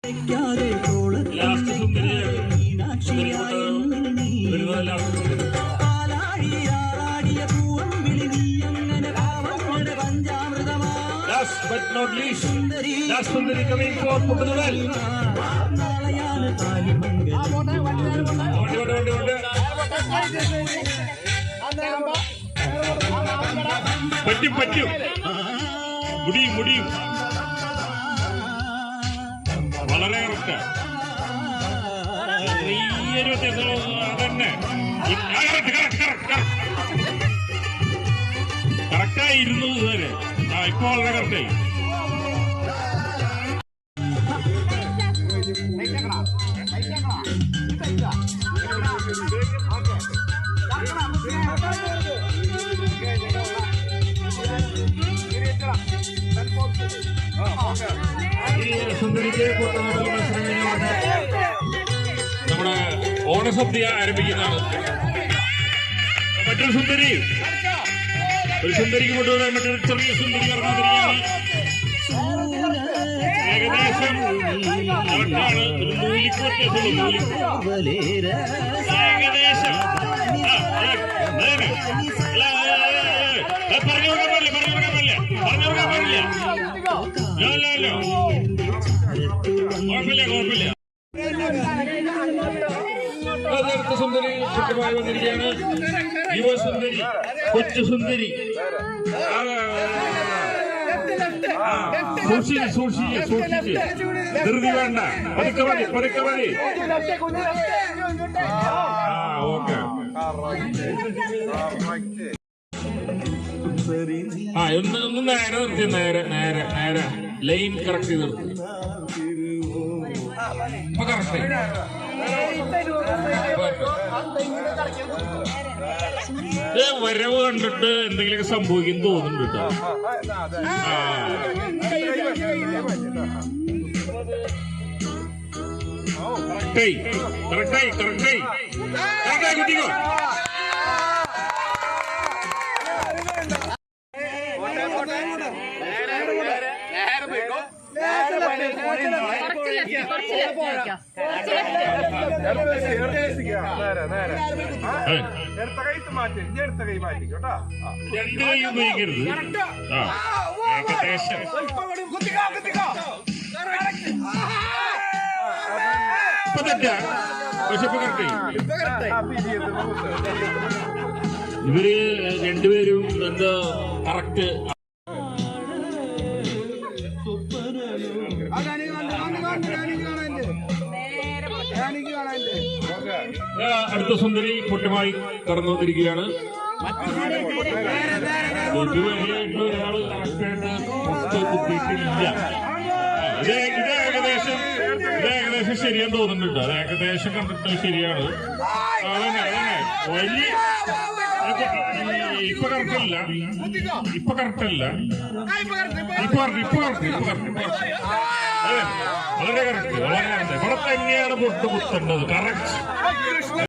Last but not least, last Sundari coming for Puttanuvel. പറ്റും മുടിയും വളരെ കറക്റ്റ്. ചെറിയൊരു വ്യത്യാസം അതന്നെ. കറക്റ്റായി ഇരുന്നത് ഇതുവരെ. ഇപ്പൊ വളരെ കറക്റ്റായി. സുന്ദരിക്ക് നമ്മുടെ ഓണസദ്യ ആരംഭിക്കുന്നതാണ്. മറ്റൊരു സുന്ദരി, ഒരു സുന്ദരിക്ക് കൊണ്ടുവരാൻ മറ്റൊരു ചെറിയ സുന്ദരി പറഞ്ഞിരിക്കുകയാണ്. ഏകദേശം കറക്റ്റാണ്. ഒരു മൂലിക്ക് വ്യത്യാസമുള്ളൂ. ഏകദേശം പറഞ്ഞു കൊടുക്കാൻ പാടില്ല. കുഴപ്പമില്ല. അടുത്ത സുന്ദരി ചുറ്റുമായി വന്നിരിക്കുകയാണ്. യുവസുന്ദരി, കൊച്ചു സുന്ദരി. സൂക്ഷിച്ച് ധൃതി വേണ്ട. പതുക്കെ മതി. ഓക്കെ. ഒന്ന് നേരെ നിർത്തി. നേരെ ലൈൻ കറക്റ്റ് ചെയ്ത് നിർത്തി. ഇപ്പൊ കറക്റ്റ്. വരവ് കണ്ടിട്ട് എന്തെങ്കിലുമൊക്കെ സംഭവിക്കും തോന്നുന്നുണ്ട് കേട്ടോ. കറക്റ്റായി കുട്ടിക്കോ. രണ്ട് കൈ ഉപയോഗിക്കരുത്. ഏകദേശം ഇവര് രണ്ടുപേരും എന്താ കറക്റ്റ്. അടുത്ത സുന്ദരി പൊട്ടുമായി കടന്നു വന്നിരിക്കുകയാണ്. ഒരാള് കുത്തിയിട്ടില്ല. ഇത് ഏകദേശം ശരിയെന്ന് തോന്നുന്നുണ്ട്. അത് ഏകദേശം കണ്ടിട്ട് ശരിയാണ്. അതന്നെ വലിയ ഇപ്പൊ കറക്റ്റല്ല. വളരെ കറക്റ്റ്. ഇവിടെ തന്നെയാണ് പൊട്ട് കുത്തേണ്ടത്. കറക്റ്റ്.